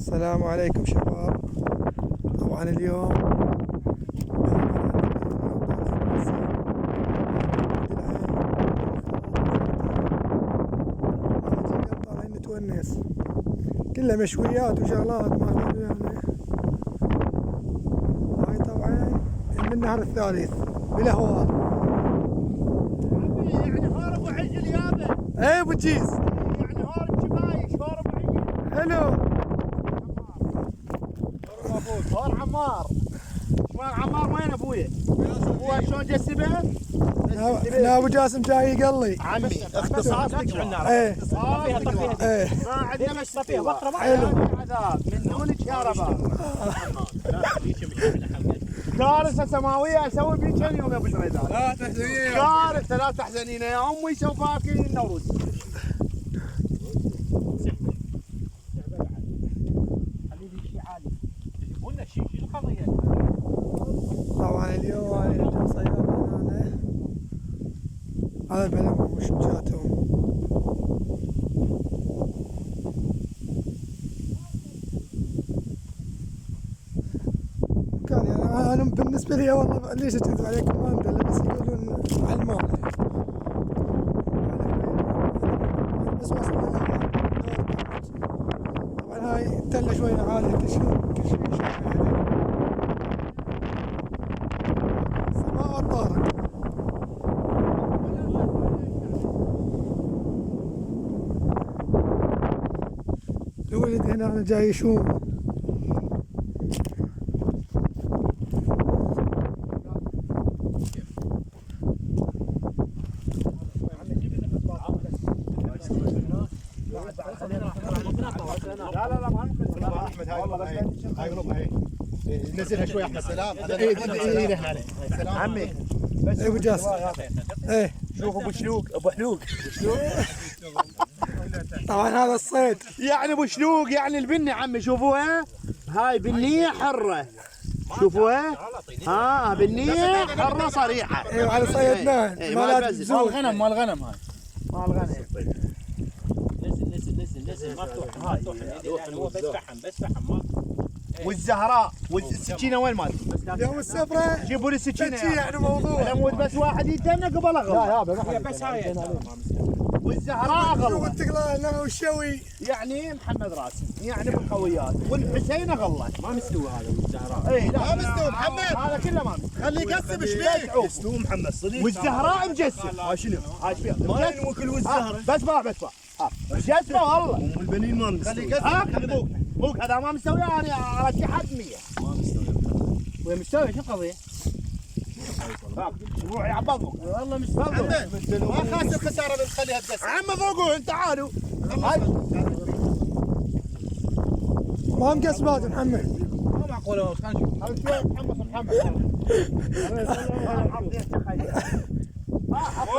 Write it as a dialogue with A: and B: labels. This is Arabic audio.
A: السلام عليكم شباب. طبعا اليوم طالعين نتونس، كلها مشويات وشغلات ماخذين يعني. هاي طبعا من النهر الثالث بالاهوار.
B: يعني هارب وعجل يابا.
A: ايه ابو جيز،
B: يعني هارب شفايش هارب وعجل.
A: حلو.
B: هار عمار. شمال عمار وين ابويا؟ ابويا شلون جسبه؟
A: هنا ابو جاسم جاي يقلي.
B: عمي اختصاصك
A: ايه ايه
B: ما عندنا مش فيها بطره
A: حلو.
B: عذاب من دون كهرباء. كارثه سماويه اسوي بيك كم يوم يا ابو جريدان؟
C: لا تحزنين
B: كارثه لا تحزنين يا امي سوفاكين النوروز.
A: طبعا اليوم هاي سيارة هذا بلم مش جاتهم. كان يعني انا بالنسبة لي والله ليش اكذب عليكم ما مدلل، بس يقولون على المال بس وصلنا لها. طبعا هاي تلة شوية عالية كل شيء سماء الطارق. الولد هنا جاي يشوف.
B: لا ما نقدر.
C: احمد هاي غلطها هي نزلها شوي احمد. سلام سلام
B: عمي
A: ايه ابو جاسم. ايه
B: شوف ابو شلوق ابو حلوق.
A: طبعا هذا الصيد
B: يعني ابو شلوق يعني البني عمي شوفوها. هاي بنيه حره شوفوها. بنيه حره صريحه.
A: ايوه على صيدناه
B: مال بزل.
C: مال غنم مال غنم هاي
B: مال غنم.
D: نزل مفتوح هو بس فحم ما.
B: والزهراء والسكينه وين مالتي؟
A: يوم السفرة
B: جيبوا لي السكينه
A: شي يعني موضوع.
B: العمود بس واحد يتنى قبل اغلط.
D: هي بس هاي
B: والزهراء
A: شوف
B: اغلط.
A: التقلال له والشوي.
B: يعني محمد راسم يعني بالقويات والحسين اغلط.
D: ما مستوي هذا الزهراء.
B: اي لا
C: ما مستوي محمد.
B: هذا كله ما مستوي.
C: خليه يقسم شوي
B: مستوي
C: محمد صديق
B: والزهراء مجسم.
C: هاي شنو؟
B: هاي فيها
C: ما ينوكل والزهره
B: بس باع مجسمه والله.
C: ام البنين ما مستوي.
B: خليه بوك هذا ما مستوي انا على شي حد 100.
C: ما مستوي
B: وين مستوي شو القضيه؟ روح يا عباد والله مستوي.
C: ما خاسر خساره بنخليها تقسم.
B: عم فوقون تعالوا. هاي
A: ما مقسمات محمد.
D: ما معقوله خلينا نشوف.
B: هذا شوي محمد